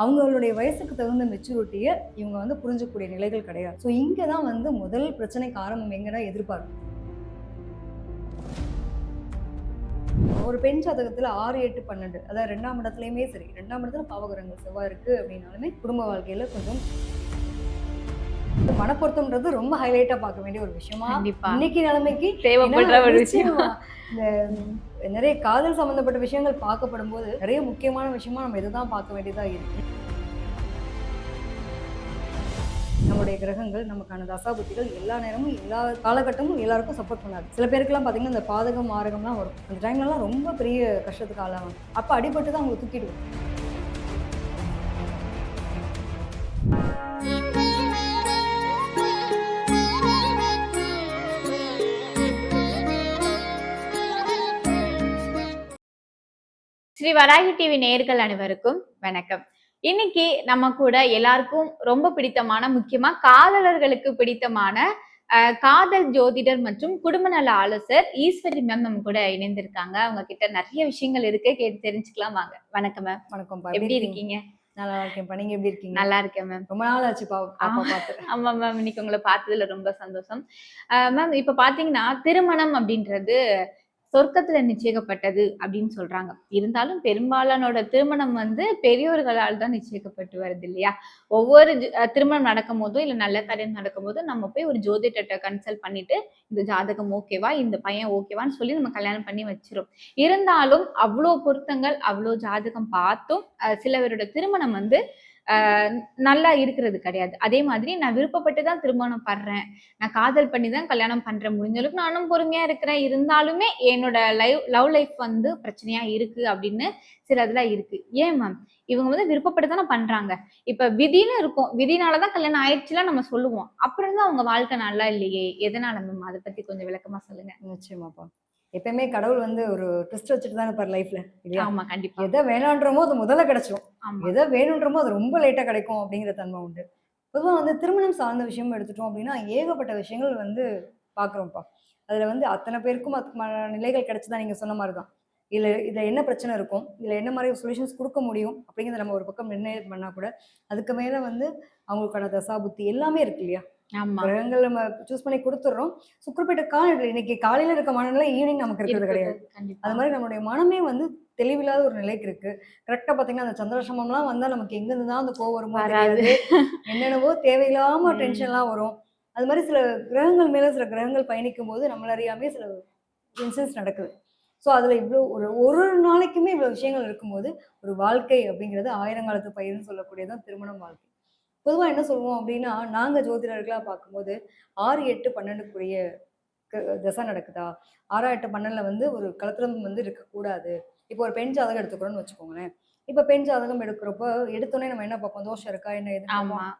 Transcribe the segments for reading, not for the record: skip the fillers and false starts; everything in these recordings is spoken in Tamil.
அவங்களுடைய வயசுக்கு தகுந்த மெச்சூரிட்டியை இவங்க வந்து புரிஞ்சக்கூடிய நிலைகள் கிடையாது. ஸோ இங்கே தான் வந்து முதல் பிரச்சனைக்கு ஆரம்பம் எங்கன்னா எதிர்பார்ப்பு. ஒரு பெண் ஜாதகத்துல 6, 8, 12 அதாவது 2ஆம் இடத்துலயுமே சரி, 2ஆம் இடத்துல பாவகிரகங்கள் செவ்வாய் இருக்கு அப்படின்னாலுமே குடும்ப வாழ்க்கையில கொஞ்சம் மனப்பொருத்தம்ன்றது ரொம்ப ஹைலைட்டா பார்க்க வேண்டிய ஒரு விஷயமா இன்னைக்கு நிலைமைக்கு தேவைப்படுற ஒரு விஷயம். இந்த நிறைய காதல் சம்பந்தப்பட்ட விஷயங்கள் பார்க்கப்படும் போது நிறைய முக்கியமான விஷயமா நம்ம இதுதான் பார்க்க வேண்டியதா இருக்கு. நம்முடைய கிரகங்கள் நமக்கான தசாபுத்திகள் எல்லா நேரமும் எல்லா காலகட்டமும் எல்லாருக்கும் சப்போர்ட் பண்ணாது. சில பேருக்குலாம் பார்த்தீங்கன்னா இந்த பாதகம் மாரகம்லாம் வரும். அந்த டைம்லலாம் ரொம்ப பெரிய கஷ்டத்துக்கு ஆளாகும். அப்போ அடிபட்டு தான் அவங்க தூக்கிடுவோம். ஸ்ரீ வராகி டிவி நேயர்கள் அனைவருக்கும் வணக்கம். இன்னைக்கு நம்ம கூட எல்லாருக்கும் ரொம்ப பிடித்தமான, முக்கியமா காதலர்களுக்கு பிடித்தமான காதல் ஜோதிடர் மற்றும் குடும்ப நல ஆலோசகர் ஈஸ்வரி மேம் நம்ம கூட இணைந்திருக்காங்க. அவங்க கிட்ட நிறைய விஷயங்கள் இருக்கு, கேட்டு தெரிஞ்சுக்கலாம் வாங்க. வணக்கம் மேம். வணக்கம். எப்படி இருக்கீங்க? நல்லா இருக்கேன்ப்பா. நீங்க எப்படி இருக்கீங்க? நல்லா இருக்கேன் மேம். ரொம்ப நாள் ஆச்சு பார்த்து. ஆமா மேம், இன்னைக்கு உங்களை பார்த்ததுல ரொம்ப சந்தோஷம். மேம், இப்ப பாத்தீங்கன்னா திருமணம் அப்படின்றது சொர்க்கத்துல நிச்சயிக்கப்பட்டது அப்படின்னு சொல்றாங்க. இருந்தாலும் பெரும்பாலானோட திருமணம் வந்து பெரியோர்களால் தான் நிச்சயிக்கப்பட்டு வருது இல்லையா? ஒவ்வொரு திருமணம் நடக்கும் போதும் இல்ல நல்ல காரியம் நடக்கும் போதும் நம்ம போய் ஒரு ஜோதிடத்தை கன்சல்ட் பண்ணிட்டு இந்த ஜாதகம் ஓகேவா, இந்த பையன் ஓகேவான்னு சொல்லி நம்ம கல்யாணம் பண்ணி வச்சிரும். இருந்தாலும் அவ்வளோ பொருத்தங்கள், அவ்வளோ ஜாதகம் பார்த்தும் சிலவரோட திருமணம் வந்து நல்லா இருக்கிறது கிடையாது. அதே மாதிரி நான் விருப்பப்பட்டு தான் திருமணம் பண்றேன், நான் காதல் பண்ணி தான் கல்யாணம் பண்றேன், முடிஞ்ச அளவுக்கு நானும் பொறுமையா இருக்கிறேன், இருந்தாலுமே என்னோட லவ் லைஃப் வந்து பிரச்சனையா இருக்கு அப்படின்னு சில இதெல்லாம் இருக்கு. ஏன் மேம்? இவங்க வந்து விருப்பப்பட்டு தானே பண்றாங்க. இப்ப விதின்னு இருக்கும், விதினாலதான் கல்யாணம் ஆயிடுச்சுலாம் நம்ம சொல்லுவோம். அப்புறம் தான் அவங்க வாழ்க்கை நல்லா இல்லையே, எதனால மேம்? அதை பத்தி கொஞ்சம் விளக்கமா சொல்லுங்க. நிச்சயமாப்பா. எப்பயுமே கடவுள் வந்து ஒரு ட்விஸ்ட் வச்சுட்டு தானே இருப்பார் லைஃப்ல. ஆமா, கண்டிப்பா. எதை வேணான்றமோ அது முதல்ல கிடைச்சிடும், எதை வேணுன்றமோ அது ரொம்ப லேட்டா கிடைக்கும் அப்படிங்கிற தன்மை உண்டு. பொதுவாக வந்து திருமணம் சார்ந்த விஷயம் எடுத்துட்டோம் அப்படின்னா ஏகப்பட்ட விஷயங்கள் வந்து பார்க்குறோம்ப்பா. அதுல வந்து அத்தனை பேருக்கும் அதுக்கான நிலைகள் கிடைச்சுதான் நீங்க சொன்ன மாதிரி தான். இதில் என்ன பிரச்சனை இருக்கும், இதில் என்ன மாதிரி சொல்யூஷன்ஸ் கொடுக்க முடியும் அப்படிங்கிறத நம்ம ஒரு பக்கம் நிர்ணயம் பண்ணா கூட அதுக்கு மேல வந்து அவங்களுக்கான தசாபுத்தி எல்லாமே இருக்கு இல்லையா? கிரகங்கள் நம்ம சூஸ் பண்ணி கொடுத்துடுறோம். சுக்கிரப்பேட்ட காலையில் இன்னைக்கு காலையில இருக்க மனநிலை ஈவினிங் நமக்கு இருக்கிறது கிடையாது. அது மாதிரி நம்மளுடைய மனமே வந்து தெளிவில்லாத ஒரு நிலைக்கு இருக்கு. கரெக்டா பாத்தீங்கன்னா அந்த சந்திராசிரமம்லாம் வந்தா நமக்கு எங்க இருந்து தான் அந்த கோவம் வருமோ தெரியாது. என்னென்னவோ தேவையில்லாம டென்ஷன்லாம் வரும். அது மாதிரி சில கிரகங்கள் மேல சில கிரகங்கள் பயணிக்கும் போது நம்மள அறியாமே சில இன்சிடென்ட்ஸ் நடக்குது. ஸோ அதுல இவ்வளோ ஒரு நாளைக்குமே இவ்வளவு விஷயங்கள் இருக்கும்போது ஒரு வாழ்க்கை அப்படிங்கிறது ஆயிரங்காலத்து பயிர்னு சொல்லக்கூடியதான் திருமணம் வாழ்க்கை. பொதுவா என்ன சொல்லுவோம் அப்படின்னா, நாங்க ஜோதிடர்களா பார்க்கும்போது 6, 8, 12க்குரிய தசை நடக்குதா? 6, 8, 12ல வந்து ஒரு கலத்திரம் வந்து இருக்கக்கூடாது. இப்போ ஒரு பெண் ஜாதகம் எடுத்துக்கிறோம்னு வச்சுக்கோங்களேன். இப்ப பெண் ஜாதகம் எடுக்கிறப்போ எடுத்தோனே நம்ம என்ன பார்ப்போம்? தோஷம் இருக்கா? என்ன ஏதுன்னு பார்ப்போம்.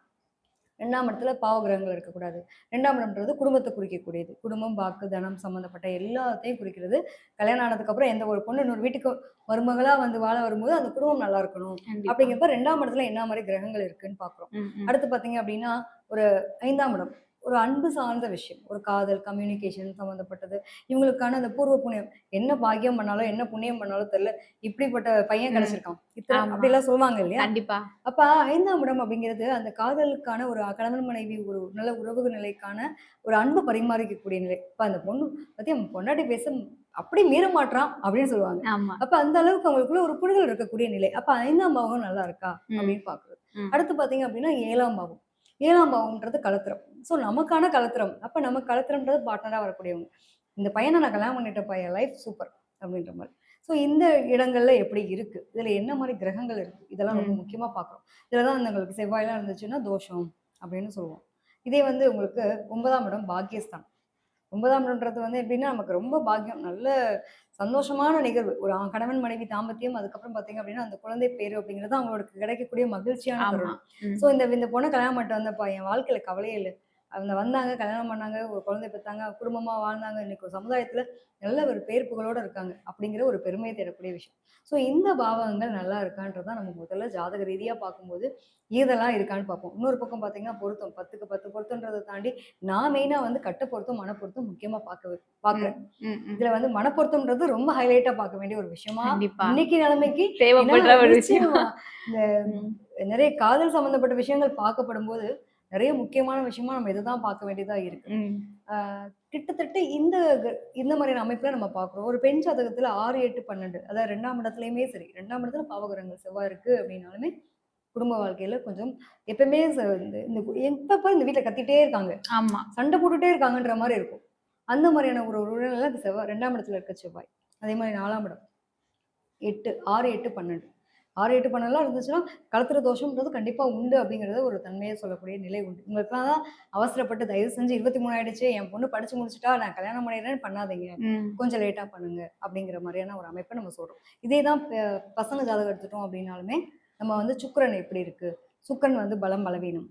2ஆம் இடத்துல பாவ கிரகங்கள் இருக்கக்கூடாது. 2ஆம் இடம்ன்றது குடும்பத்தை குறிக்கக்கூடியது. குடும்பம், வாக்கு, தனம் சம்மந்தப்பட்ட எல்லாத்தையும் குறிக்கிறது. கல்யாணம் ஆனதுக்கு அப்புறம் எந்த ஒரு பொண்ணு இன்னொரு வீட்டுக்கு மருமகளா வந்து வாழ வரும்போது அந்த குடும்பம் நல்லா இருக்கணும் அப்படிங்கிறப்ப 2ஆம் இடத்துல என்ன மாதிரி கிரகங்கள் இருக்குன்னு பார்க்குறோம். அடுத்து பார்த்தீங்க அப்படின்னா ஒரு 5ஆம் இடம் ஒரு அன்பு சார்ந்த விஷயம், ஒரு காதல், கம்யூனிகேஷன் சம்மந்தப்பட்டது. இவங்களுக்கான அந்த பூர்வ புண்ணியம், என்ன பாக்கியம் பண்ணாலும் என்ன புண்ணியம் பண்ணாலும் தெரியல, இப்படிப்பட்ட பையன் கிடைச்சிருக்கான் இத்தனை அப்படிலாம் சொல்லுவாங்க இல்லையா? கண்டிப்பா. அப்ப 5ஆம் இடம் அப்படிங்கிறது அந்த காதலுக்கான ஒரு கணவன் மனைவி ஒரு நல்ல உறவு நிலைக்கான ஒரு அன்பு பரிமாறிக்கக்கூடிய நிலை. இப்ப அந்த பொண்ணு பத்தி அவன் பொண்டாட்டி பேச அப்படி மீற மாட்டான் அப்படின்னு சொல்லுவாங்க. அப்ப அந்த அளவுக்கு அவங்களுக்குள்ள ஒரு புரிதல் இருக்கக்கூடிய நிலை. அப்ப 5ஆம் பாவம் நல்லா இருக்கா அப்படின்னு பாக்குறது. அடுத்து பாத்தீங்க அப்படின்னா 7ஆம் பாவம். 7ஆம் பாவம்ன்றது கலத்திரம். ஸோ நமக்கான கலத்திரம். அப்ப நம்ம கலத்திரம்ன்றது பார்ட்னரா வரக்கூடியவங்க. இந்த பையனை நான் கல்யாணம் பண்ணிட்ட பையன் லைஃப் சூப்பர் அப்படின்ற மாதிரி. ஸோ இந்த இடங்கள்ல எப்படி இருக்கு, இதுல என்ன மாதிரி கிரகங்கள் இருக்கு, இதெல்லாம் ரொம்ப முக்கியமா பார்க்குறோம். இதுலதான் உங்களுக்கு செவ்வாயெல்லாம் இருந்துச்சுன்னா தோஷம் அப்படின்னு சொல்லுவோம். இதே வந்து உங்களுக்கு 9ஆம் இடம் பாக்கியஸ்தான். 9ஆம் இடம்ன்றது வந்து எப்படின்னா நமக்கு ரொம்ப பாக்கியம், நல்ல சந்தோஷமான நிகழ்வு. ஒரு கணவன் மனைவி தாம்பத்தியம், அதுக்கப்புறம் பார்த்தீங்க அப்படின்னா அந்த குழந்தை பேரு அப்படிங்கிறது அவங்களுக்கு கிடைக்கக்கூடிய மகிழ்ச்சியான தருணம். ஸோ இந்த பொண்ணை கல்யாணம் பண்ணிட்டு வந்தப்பா என் வாழ்க்கையில கவலையே இல்லை, அவங்க வந்தாங்க, கல்யாணம் பண்ணாங்க, ஒரு குழந்தை பெற்றாங்க, குடும்பமா வாழ்ந்தாங்க, இன்னைக்கு ஒரு சமுதாயத்துல நல்ல ஒரு பேர் புகழோட இருக்காங்க அப்படிங்கிற ஒரு பெருமையை தரக்கூடிய விஷயம். ஸோ இந்த பாவகங்கள் நல்லா இருக்கான்றதான் நம்ம முதல்ல ஜாதக ரீதியா பார்க்கும்போது இதெல்லாம் இருக்கான்னு பார்ப்போம். இன்னொரு பக்கம் பார்த்தீங்கன்னா பொருத்தம், 10க்கு 10 பொருத்தன்றதை தாண்டி நான் மெயினா வந்து கட்ட பொருத்தம், மனப்பொருத்தம் முக்கியமா பார்க்குறேன். இதுல வந்து மனப்பொருத்தம்ன்றது ரொம்ப ஹைலைட்டா பார்க்க வேண்டிய ஒரு விஷயமா இன்னைக்கு நிலைமைக்கு தேவைப்படுற ஒரு விஷயம். இந்த நிறைய காதல் சம்பந்தப்பட்ட விஷயங்கள் பார்க்கப்படும் போது நிறைய முக்கியமான விஷயமா நம்ம இதை தான் பார்க்க வேண்டியதா இருக்கு. ம். கிட்டத்தட்ட இந்த மாதிரியான அமைப்புல நம்ம பார்க்குறோம். ஒரு பெண் ஜாதகத்துல 6, 8, 12 அதாவது 2ஆம் இடத்துலயுமே சரி, 2ஆம் இடத்துல பாவகிரகங்கள் செவ்வாய் இருக்கு அப்படின்னாலுமே குடும்ப வாழ்க்கையில கொஞ்சம் எப்பவுமே இந்த இந்த எப்ப பாரு இந்த வீட்ல கத்திட்டே இருக்காங்க, ஆமா. சண்டை போட்டுட்டே இருக்காங்கன்ற மாதிரி இருக்கும். அந்த மாதிரியான ஒரு சூழ்நிலையில இந்த செவ்வாய் 2ஆம் இடத்துல இருக்க செவ்வாய். அதே மாதிரி 4ஆம் இடம் 8 6, 8, 12 6, 8, 12லாம் இருந்துச்சுன்னா கலத்திர தோஷம்ன்றது கண்டிப்பா உண்டு அப்படிங்கிறத ஒரு தன்மையை சொல்லக்கூடிய நிலை உண்டு. உங்களுக்குலாம் தான் அவசரப்பட்டு தயவு செஞ்சு 23 ஆயிடுச்சு, என் பொண்ணு படிச்சு முடிச்சுட்டா நான் கல்யாணம் பண்ணிடுறேன்னு பண்ணாதீங்க. ம். கொஞ்சம் லேட்டா பண்ணுங்க அப்படிங்கிற மாதிரியான ஒரு அமைப்பை நம்ம சொல்றோம். இதே தான் பசங்க ஜாதகம் எடுத்துட்டோம் அப்படின்னாலுமே நம்ம வந்து சுக்கிரன் எப்படி இருக்கு, சுக்கிரன் வந்து பலம் பலவீனம்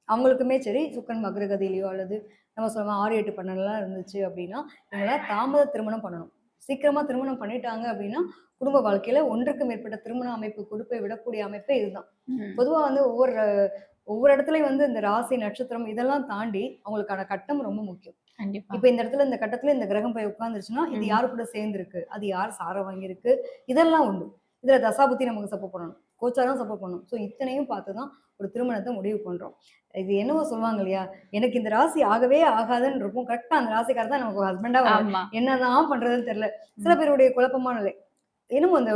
அவங்களுக்குமே சரி, சுக்கிரன் வக்ரகதியிலயோ அல்லது நம்ம சொல்லலாம் 6, 8, 12லாம் இருந்துச்சு அப்படின்னா இவங்களாம் தாமத திருமணம் பண்ணணும். சீக்கிரமா திருமணம் பண்ணிட்டாங்க அப்படின்னா குடும்ப வாழ்க்கையில ஒன்றுக்கு மேற்பட்ட திருமண அமைப்பு கொடுப்பை விடக்கூடிய அமைப்பே இதுதான். ம். பொதுவா வந்து ஒவ்வொரு ஒவ்வொரு இடத்துலயும் வந்து இந்த ராசி நட்சத்திரம் இதெல்லாம் தாண்டி அவங்களுக்கான கட்டம் ரொம்ப முக்கியம். கண்டிப்பா. இப்ப இந்த இடத்துல இந்த கட்டத்துல இந்த கிரகம் போய் உட்கார்ந்துருச்சுன்னா இது ம். யாரு கூட சேர்ந்திருக்கு, அது யார் சாரம் வாங்கியிருக்கு, இதெல்லாம் உண்டு. இதுல தசாபுத்தி நமக்கு சப்போர்ட் பண்ணணும், கோச்சாரம் சப்போர்ட் பண்ணணும். ஸோ இத்தனையும் பார்த்து தான் ஒரு திருமணத்தை முடிவு பண்றோம். இது என்னவோ சொல்லுவாங்க இல்லையா, எனக்கு இந்த ராசி ஆகவே ஆகாதுன்னு இருக்கும். கரெக்டா அந்த ராசிக்காரர் தான் நமக்கு ஹஸ்பண்டா வராரு. ஆமா. என்னதான் பண்றதுன்னு தெரியல. சில பேருடைய குழப்பமான நிலை. என்னமோ அந்த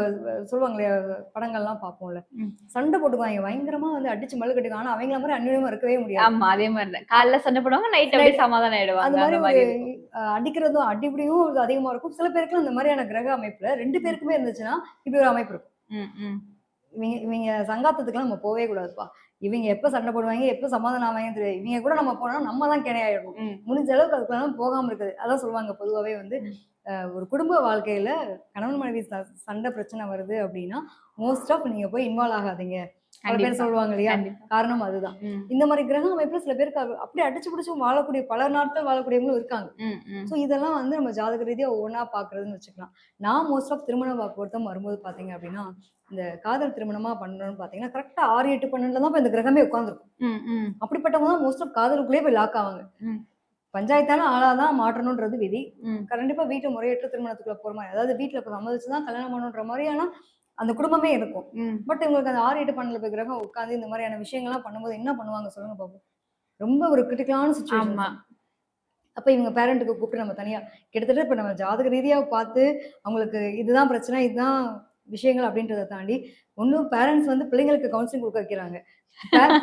சொல்லுவாங்க இல்லையா, படங்கள்லாம் பார்ப்போம்ல, ம். சண்டை போட்டுக்குவாங்க பயங்கரமா வந்து அடிச்சு மல்லு கட்டிக்குவாங்க. ஆனா அவங்கள மாதிரி அந்யோன்யமா இருக்கவே முடியாது. ஆமா. அதே மாரிதான். காலைல சண்டை போடுவாங்க, நைட் அப்படியே சமாதானம் அந்த ஆயிடுவாங்க. மாதிரி அந்த ஒரு மாரி இருக்கும். அடிக்கிறதும் அடிபடியும் இது அதிகமா இருக்கும். சில பேருக்குலாம் இந்த மாதிரியான கிரக அமைப்புல 2 பேருக்குமே இருந்துச்சுன்னா இப்படி ஒரு அமைப்பு இருக்கும். ம். ம். இவங்க இவங்க சங்காத்தத்துக்குலாம் நம்ம போவே கூடாதுப்பா. இவங்க எப்ப சண்டை போடுவாங்க, எப்ப சமாதானம் ஆவாங்கன்னு தெரியாது. இவங்க கூட நம்ம போனா நம்ம தான் கிடையாயிடணும். ம். முடிஞ்ச அளவுக்கு அதுக்குலாம் போகாம இருக்குது. அதான் சொல்லுவாங்க பொதுவாவே வந்து ம். ஒரு குடும்ப வாழ்க்கையில கணவன் மனைவி சண்டை பிரச்சனை வருது அப்படின்னா மோஸ்ட் ஆஃப் நீங்க போய் இன்வால்வ் ஆகாதீங்க. பல பேர் கண்டிப்பா. சொல்லுவாங்க இல்லையா, கண்டிப்பா. காரணம் அதுதான். ம். இந்த மாதிரி கிரக அமைப்புல சில பேருக்கு அப்படியே அடிச்சு பிடிச்சு வாழக்கூடிய பல நாட்கள் வாழக்கூடியவங்களும் இருக்காங்க. ம். ம். ஸோ இதெல்லாம் வந்து நம்ம ஜாதக ரீதியா ஒவ்வொன்றா பார்க்குறதுன்னு வச்சுக்கலாம். நான் மோஸ்ட் ஆஃப் திருமண பொருத்தம் வரும்போது பார்த்தீங்க அப்படின்னா, இந்த காதல் திருமணமா பண்ணணும்னு பார்த்தீங்கன்னா, கரெக்ட்டா 6, 8, 12ல தான் போய் இந்த கிரகமே உட்காந்துருக்கும். ம். ம். அப்படிப்பட்டவங்க தான் மோஸ்ட் ஆஃப் காதலுக்குள்ளேயே போய் லாக் ஆவாங்க. ம். பஞ்சாயத்தான ஆளா தான் மாற்றணுன்றது விதி. ம். கண்டிப்பா வீட்டு முறையற்ற திருமணத்துக்குள்ள போற மாரி, அதாவது வீட்ல இப்ப சம்மதிச்சு தான் கல்யாணம் பண்ணணுன்ற மாரியான அந்த குடும்பமே இருக்கும். ம். பட் இவங்களுக்கு அந்த 6, 8, 12ல போய் கிரகம் உட்காந்து இந்த மாதிரியான விஷயங்கள்லாம் பண்ணும்போது என்ன பண்ணுவாங்க சொல்லுங்க பார்ப்போம். ரொம்ப ஒரு கிரிட்டிக்கலான சிச்சுவேஷன். ஆமா. அப்ப இவங்க பேரண்ட்டுக்கு கூப்பிட்டு நம்ம தனியா கிட்டத்தட்ட இப்ப நம்ம ஜாதக ரீதியா பார்த்து அவங்களுக்கு இதுதான் பிரச்சனை, இதுதான் விஷயங்கள் அப்படின்றத தாண்டி, ஒண்ணும் பேரண்ட்ஸ் வந்து பிள்ளைங்களுக்கு கவுன்சிலிங் குடுக்க வைக்கிறாங்க.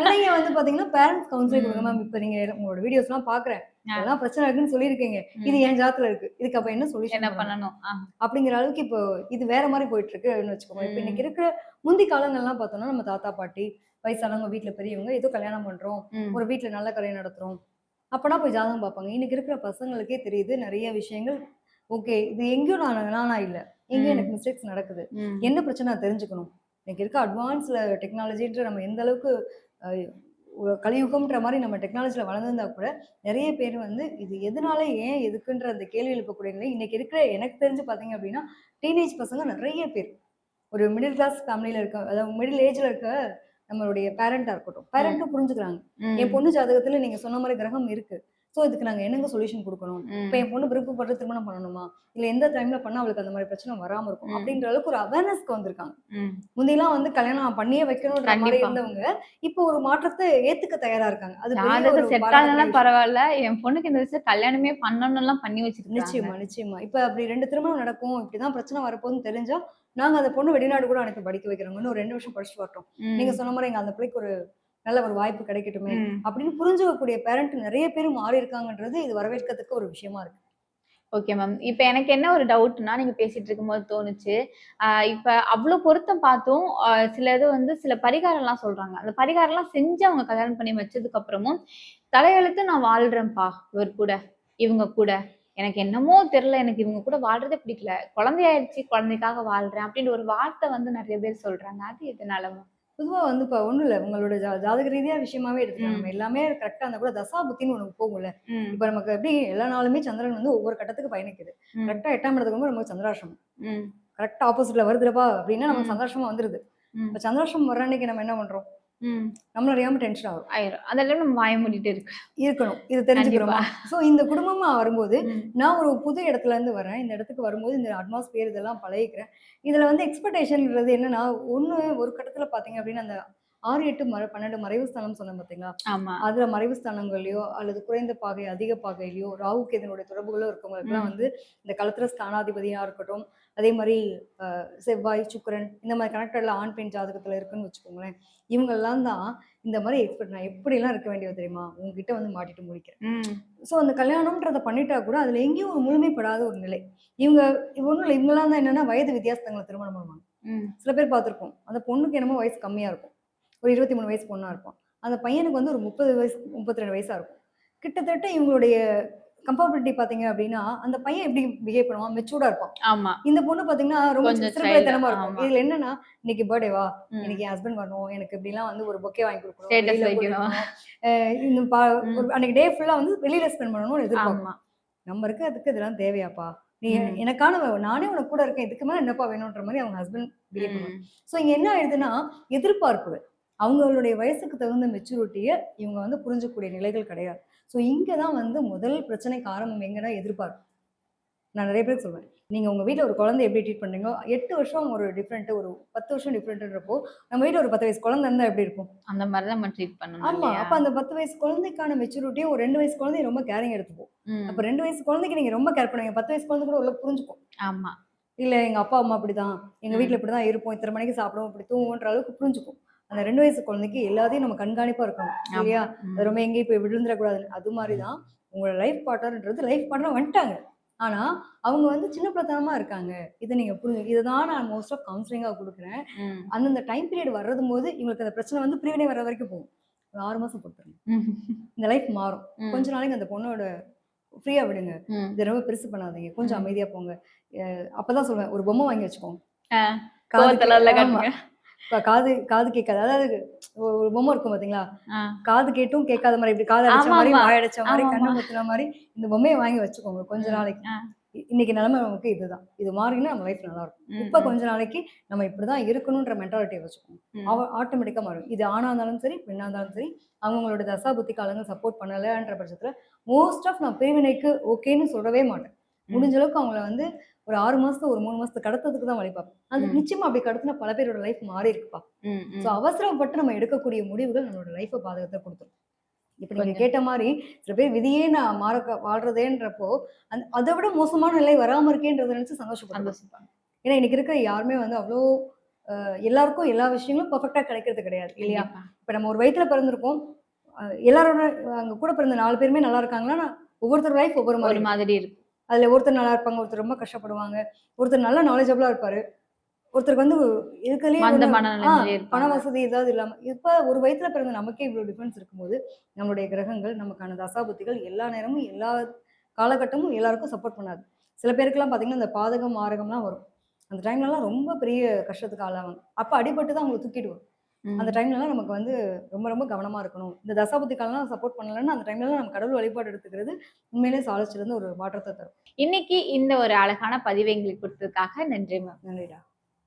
பிள்ளைங்க வந்து பாத்தீங்கன்னா, பேரண்ட்ஸ் கவுன்சிலிங் குடுங்க மேம். இப்ப நீங்க உங்களோட வீடியோஸ்லாம் பார்க்குறேன். இதெல்லாம் பிரச்சனை இருக்குன்னு சொல்லியிருக்கீங்க. இது ம். என் ஜாதகத்துல இருக்கு. இதுக்கு அப்ப என்ன சொல்யூஷன் என்ன பண்ணணும்? பண்ணணும்? அப்படிங்கிற அளவுக்கு இப்போ இது வேற மாரி போயிட்டு இருக்குன்னு வச்சுக்கோங்க. இப்ப இன்னைக்கு ம். இருக்கிற முந்தி காலங்கள்லாம் பார்த்தோம்னா, நம்ம தாத்தா, பாட்டி, வயசானவங்க வீட்ல பெரியவங்க ஏதோ கல்யாணம் பண்றோம். ம். ஒரு வீட்ல நல்ல கல்யாணம் நடத்துறோம். அப்பனா போய் ஜாதகம் பார்ப்பாங்க. இன்னைக்கு இருக்கிற பசங்களுக்கே தெரியுது நெறைய விஷயங்கள். ஓகே. இது எங்கேயோ நானா இல்ல. எங்கேயோ எனக்கு ம். மிஸ்டேக்ஸ் நடக்குது. ம். என்ன பிரச்சனை நான் தெரிஞ்சுக்கணும். இன்னைக்கு இருக்க அட்வான்ஸ்ல டெக்னாலஜின்ற நம்ம எந்த அளவுக்கு அ ஒரு கலியுகம்ன்ற மாரி நம்ம டெக்னாலஜில வளர்ந்திருந்தா கூட, நெறைய பேர் வந்து இது எதனால, ஏன், எதுக்குன்ற அந்த கேள்வி எழுப்பக்கூடிய நிலை இன்னைக்கு இருக்கிற எனக்கு தெரிஞ்சு பார்த்தீங்க அப்படின்னா, டீனேஜ் பசங்க நெறைய பேர். ஒரு மிடில் கிளாஸ் ஃபேமிலில இருக்க, அதாவது மிடில் ஏஜ்ல இருக்க நம்மளுடைய பேரண்ட்டா இருக்கட்டும். ம். பேரண்ட்டும் புரிஞ்சுக்கிறாங்க. என் ம். பொண்ணு ஜாதகத்துல நீங்க சொன்ன மாரி கிரகம் இருக்கு. ஸோ இதுக்கு நாங்க என்னங்க சொல்யூஷன் குடுக்கணும்? இப்ப ம். என் பொண்ணு விருப்பப்பட்டு திருமணம் பண்ணணுமா? இல்ல எந்த டைம்ல பண்ணா அவளுக்கு அந்த மாரி பிரச்சனை வராம இருக்கும்? ம். அப்படின்ற அளவுக்கு ஒரு அவேர்னஸ்க்கு வந்திருக்காங்க. ம். முந்திலாம் வந்து கல்யாணம் பண்ணியே வைக்கணுன்ற மாரி கண்டிப்பா. இருந்தவங்க, இப்போ ஒரு மாற்றத்த ஏத்துக்க தயாரா இருக்காங்க. அது பெரிய ஜாதகம் ஒரு செட் பாராட்டக்கூடிய ஆகலன்னா விஷயம். பரவால்ல. என் பொண்ணுக்கு இந்த விஷயம் கல்யாணமே பண்ணணும்லாம் பண்ணி வச்சிருக்காங்க. நிச்சயமா, நிச்சயமா. இப்ப அப்படி 2 திருமணம் நடக்கும். இப்படிதான் பிரச்சனை வரப்போகுதுன்னு தெரிஞ்சா, நாங்க அந்த பொண்ணு வெளிநாடு கூட அனுப்பி படிக்க வைக்கிறோங்க. இன்னும் ஒரு 2 வருஷம் படிச்சுட்டு வரட்டும். நீங்க ம். சொன்ன மாரி எங்க அந்த பிள்ளைக்கு ஒரு நல்ல ஒரு வாய்ப்பு கிடைக்கட்டுமே! ம். அப்படின்னு புரிஞ்சுக்கக்கூடிய பேரண்ட் நெறைய பேர் மாறி இருக்காங்கன்றது இது வரவேற்கத்தக்க ஒரு விஷயமா இருக்கு. Okay ma'am. இப்ப எனக்கு என்ன ஒரு டவுட்னா, நீங்க பேசிட்டு இருக்கும்போது தோணுச்சு. இப்ப அவ்ளோ பொருத்தம் பார்த்தும், சில இது வந்து சில பரிகாரம்லாம் சொல்றாங்க. அந்த பரிகாரம்லாம் செஞ்சு அவங்க கல்யாணம் பண்ணி வச்சதுக்கு அப்புறமும், தலையெழுத்து நான் வாழ்றேன்ப்பா இவர் கூட, இவங்க கூட. எனக்கு என்னமோ தெரியல. எனக்கு இவங்க கூட வாழ்றதே பிடிக்கல. குழந்தை ஆயிடுச்சு, குழந்தைக்காக வாழ்றேன். அப்படின்ற ஒரு வார்த்தை வந்து நெறைய பேர் சொல்றாங்க. அது எதனால மேம்? பொதுவா வந்து இப்ப ஒண்ணும் இல்ல. உங்களோட ஜாதக ரீதியா விஷயமாவே எடுத்துக்கலாம். நம்ம ம். எல்லாமே கரெக்ட்டா இருந்தா கூட தசா புத்தின்னு ஒண்ணு போகும்ல. ம். இப்ப நமக்கு எப்படி எல்லா நாளுமே சந்திரன் வந்து ஒவ்வொரு கட்டத்துக்கு பயணிக்குது. ம். கரெக்ட்டா 8ஆம் இடத்துக்கு வரும்போது நமக்கு சந்திராஷ்டமம். ம். கரெக்ட்டா ஆப்போசிட்ல வருதுடப்பா அப்படின்னா நமக்கு ம். சந்திராஷ்டமம் வந்துருது. ம். இப்ப சந்திராஷ்டமம் வர்ற அன்னைக்கு நம்ம என்ன பண்றோம்? ம். நம்மள அறியாம டென்ஷன் ஆகுறோம். ஆயிரும். அந்த டைம்ல நம்ம வாய மூடிட்டு இருக்கணும். இது கண்டிப்பா. தெரிஞ்சுக்கிறோமா? ஸோ இந்த குடும்பமா வரும்போது, ம். நான் ஒரு புது இடத்துல இருந்து வரேன். இந்த இடத்துக்கு வரும்போது இந்த அட்மாஸ்பியர் இதெல்லாம் பழகிக்கிறேன். இதுல வந்து எக்ஸ்பெக்டேஷன்ன்றது என்னன்னா, ஒண்ணு ஒரு கட்டத்துல பார்த்தீங்க அப்படின்னா, அந்த 6, 8, 12 மறைவு ஸ்தானம் சொன்னேன் பார்த்தீங்களா? ஆமா. அதுல மறைவு ஸ்தானங்கள்லயோ அல்லது குறைந்த பாகை, அதிக பாகையிலயோ ராகு கேதுனுடைய தொடர்புகளோ இருக்கவங்களுக்குலாம் ம். வந்து இந்த களத்திர ஸ்தானாதிபதியா இருக்கட்டும், அதே மாரி செவ்வாய், சுக்கிரன் இந்த மாரி கனெக்டட்ல ஆண், பெண் ஜாதகத்துல இருக்குன்னு வச்சுக்கோங்களேன். இவங்கலாம் தான் இந்த மாரி எக்ஸ்பெக்ட் நான் எப்படிலாம் இருக்க வேண்டியது தெரியுமா? உன்கிட்ட வந்து மாட்டிட்டு முடிக்கிறேன். ம். ஸோ அந்த கல்யாணம்ன்றத பண்ணிட்டா கூட அதுல எங்கேயும் ஒரு முழுமைப்படாத ஒரு நிலை. இவங்க ஒண்ணும் இல்ல இவங்கலாம் தான் என்னன்னா வயது வித்தியாசத்துல திருமணம் பண்ணுவாங்க. ம். சில பேர் பார்த்துருப்போம். அந்த பொண்ணுக்கு என்னமோ வயசு கம்மியா இருக்கும். ஒரு 23 வயசு பொண்ணா இருப்பான். அந்த பையனுக்கு வந்து ஒரு 30 வயசு 32 வயசா இருக்கும். கிட்டத்தட்ட இவங்களுடைய கம்பேபிலிட்டி பார்த்தீங்க அப்டின்னா, அந்த பையன் எப்டி பிஹேவ் பண்ணுவான்? மெச்சூர்டா இருப்பான். ஆமா. இந்த பொண்ணு பார்த்தீங்கன்னா, ரொம்ப கொஞ்சம் சைல்டு. சிறுபிள்ளைத்தனமா இருக்கும். ஆமா. இதுல என்னன்னா, இன்னைக்கு பர்த்டேவா? ம். இன்னைக்கு என் ஹஸ்பண்ட் வரணும். எனக்கு இப்படிலாம் வந்து ஒரு பொக்கே வாங்கி குடுக்கணும். ஸ்டேட்டஸ் வெளியில கூட்டிட்டு வைக்கணும். போணும். இந்த ஒரு ம். அன்னைக்கு டே ஃபுல்லா வந்து வெளியில ஸ்பெண்ட் பண்ணணும்னு எதிர்பார்க்கும். ஆமா. நம்ம இருக்கிறதுக்கு இதெல்லாம் தேவையாப்பா? நீ ம். எனக்கான நானே உனக்கு கூட இருக்கேன். இதுக்கு மேல என்னப்பா வேணுன்ற மாரி அவங்க ஹஸ்பண்ட் பிஹேவ் பண்ணுவாங்க. ம். ஸோ இங்க என்ன ஆயிடுதுன்னா, எதிர்பார்ப்புகள். அவங்களுடைய வயசுக்கு தகுந்த மெச்சூரிட்டிய இவங்க வந்து புரிஞ்சக்கூடிய நிலைகள் கிடையாது. ஸோ இங்க தான் வந்து முதல் பிரச்சனைக்கு ஆரம்பம் எங்கன்னா எதிர்பார்ப்பு. நான் நெறைய பேருக்கு சொல்லுவேன். நீங்க உங்க வீட்ல ஒரு குழந்தைய எப்படி ட்ரீட் பண்றீங்களோ, 8 வருஷம் ஒரு டிஃபரெண்ட் ஒரு 10 வருஷம் டிஃபரெண்ட்ன்றப்போ, நம்ம வீட்ல ஒரு 10 வயசு குழந்தை இருந்தா எப்படி இருக்கும்? அந்த மாரி தான் நம்ம ட்ரீட் பண்ணணும் ஆமா. இல்லையா? அப்ப அந்த 10 வயசு குழந்தைக்கான மெச்சூரிட்டிய ஒரு 2 வயசு குழந்தை ரொம்ப கேரிங் எடுத்துக்கும். அப்ப ம். 2 வயசு குழந்தைக்கு நீங்க ரொம்ப கேர் பண்ணுவீங்க. 10 வயசு குழந்தை கூட ஓரளவுக்கு புரிஞ்சுக்கும். ஆமா. இல்ல எங்க அப்பா, அம்மா அப்படிதான். எங்க வீட்ல ம். இப்படிதான் இருப்போம். இத்தன மணிக்கு சாப்பிடுவோம், இப்படி தூங்குவோன்ற அளவுக்கு புரிஞ்சுக்கும். அந்த 2 வயசு குழந்தைக்கு எல்லாத்தையும் நம்ம கண்காணிப்பா இருக்கணும். ஆமா. இல்லையா? அது ம். ரொம்ப எங்கேயும் போய் விழுந்துறக்கூடாது. அது மாரி தான் உங்களோட லைஃப் பார்ட்னர்ன்றது லைஃப் பார்ட்னர் வந்துட்டாங்க. ஆனா, அவங்க வந்து சின்ன பிள்ளைத்தனமா இருக்காங்க. இத நீங்க இத தான் நான் மோஸ்ட் ஆஃப் கவுன்சிலிங்கா குடுக்குறேன். ம். அந்தந்த டைம் பீரியட் வர்றதும்போது இவங்களுக்கு அந்த பிரச்சனை வந்து பிரிவினை வர்ற வரைக்கும் போகும். ஒரு 6 மாசம் பொறுத்துருங்க. ம். இந்த லைஃப் மாறும். ம். கொஞ்ச நாளைக்கு அந்த பொண்ணோட ஃப்ரீயா விடுங்க. ம். இத ரொம்ப பெருசு பண்ணாதீங்க. கொஞ்சம் ம். அமைதியா போங்க. அப்பதான் சொல்லுவேன். ஒரு பொம்மை வாங்கி வச்சுக்கோங்க. ஆ. காது கோவத்துல இல்ல ஆமா. காட்டுங்க. இப்ப காது காது கேட்காது. அதாவது ஒரு பொம்மை இருக்கும் பார்த்தீங்களா? ஆ. காது கேட்டும் கேட்காத மாரி, இப்படி காது அடைச்ச மாரி, ஆமாமா. வாய் அடைச்ச மாரி, கண்ண ஆமாமா. பொத்துன மாரி, இந்த பொம்மைய வாங்கி வச்சுக்கோங்க கொஞ்ச ம். நாளைக்கு. ஆ. இன்னைக்கு நிலைமை நமக்கு இதுதான். இது மாறினா நம்ம லைஃப் நல்லாருக்கும். ம். இப்ப ம். கொஞ்ச நாளைக்கு நம்ம இப்படிதான் இருக்கணுன்ற மென்டாலிட்டிய வச்சுக்கோங்க. ம். ஆட்டோமேட்டிக்கா மாறும். இது ஆணா இருந்தாலும் சரி, பெண்ணா இருந்தாலும் சரி, அவங்களோட தசா புத்தி காலங்கள் சப்போர்ட் பண்ணலன்ற பட்சத்துல, மோஸ்ட் ஆஃப் நான் பிரிவினைக்கு ஓகேன்னு சொல்லவே மாட்டேன். ம். முடிஞ்ச அளவுக்கு அவங்கள வந்து ஒரு 6 மாசத்து, ஒரு 3 மாசத்துக்கு கடத்துறதுக்கு தான் வழி பார்ப்பேன். அது ம். நிச்சயமா அப்படி கடத்துனா பல பேரோட லைஃப் மாறியிருக்குப்பா. ம். ஸோ ம். அவசரப்பட்டு நம்ம எடுக்கக்கூடிய முடிவுகள் நம்மளோட லைஃப்ப பாதகத்த குடுத்துரும். இப்ப நீங்க கொஞ்சம் கேட்ட மாரி, சில பேர் விதியே நான் வாழ்றதேன்றப்போ, அத விட மோசமான நிலை வராம இருக்கேன்றத நினைச்சு சந்தோஷப்படுறாங்க. சந்தோஷப்படணும். ஏன்னா இன்னைக்கு இருக்கிற யாருமே வந்து அவ்ளோ எல்லாருக்கும் எல்லா விஷயங்களும் பெர்ஃபெக்ட்டா கிடைக்கிறது கிடையாது இல்லையா? கண்டிப்பா. இப்ப நம்ம ஒரு வயித்துல பிறந்திருக்கோம். எல்லாரோட அங்க கூட பிறந்த 4 பேருமே நல்லா இருக்காங்கன்னா, ஒவ்வொருத்தர் லைஃப் ஒவ்வொரு மாரி ஒரு இருக்கும். மாதிரி இருக்கும். அதுல ஒருத்தர் நல்லா இருப்பாங்க, ஒருத்தர் ரொம்ப கஷ்டப்படுவாங்க, ஒருத்தர் நல்ல நாலேட்ஜபிளா இருப்பாரு. ஒருத்தருக்கு வந்து இருக்கறதுலயே மந்த ஒண்ணு மனநிலைமையிலே பண இருப்பாங்க. வசதி ஏதாவது இல்லாம இப்ப ஒரு வயித்துல பிறந்த நமக்கே இவ்ளோ டிஃபரன்ஸ் இருக்கும்போது, நம்மளுடைய கிரகங்கள், நமக்கான தசாபுத்திகள் எல்லா நேரமும், எல்லா காலகட்டமும் எல்லாருக்கும் சப்போர்ட் பண்ணாது. சில பேருக்குலாம் பார்த்தீங்கன்னா, இந்த பாதகம், மாரகம்லாம் வரும். அந்த டைம்லலாம் ரொம்ப பெரிய கஷ்டத்துக்கு ஆளாவாங்க. அப்ப அடிபட்டு தான் அவங்கள தூக்கிட்டு வரும். அந்த ம். டைம்லலாம் நமக்கு வந்து ரொம்ப ரொம்ப கவனமா இருக்கணும். இந்த தசாபுத்தி காலம்லாம் சப்போர்ட் பண்ணலன்னா, அந்த டைம்லலாம் நம்ம கடவுள் வழிபாடு எடுத்துக்கிறது உண்மையிலேயே சால சிறந்த ஒரு மாற்றத்த தரும். இன்னைக்கு இந்த ஒரு அழகான பதிவை எங்களுக்கு குடுத்ததுக்காக நன்றி மேம். நன்றிடா.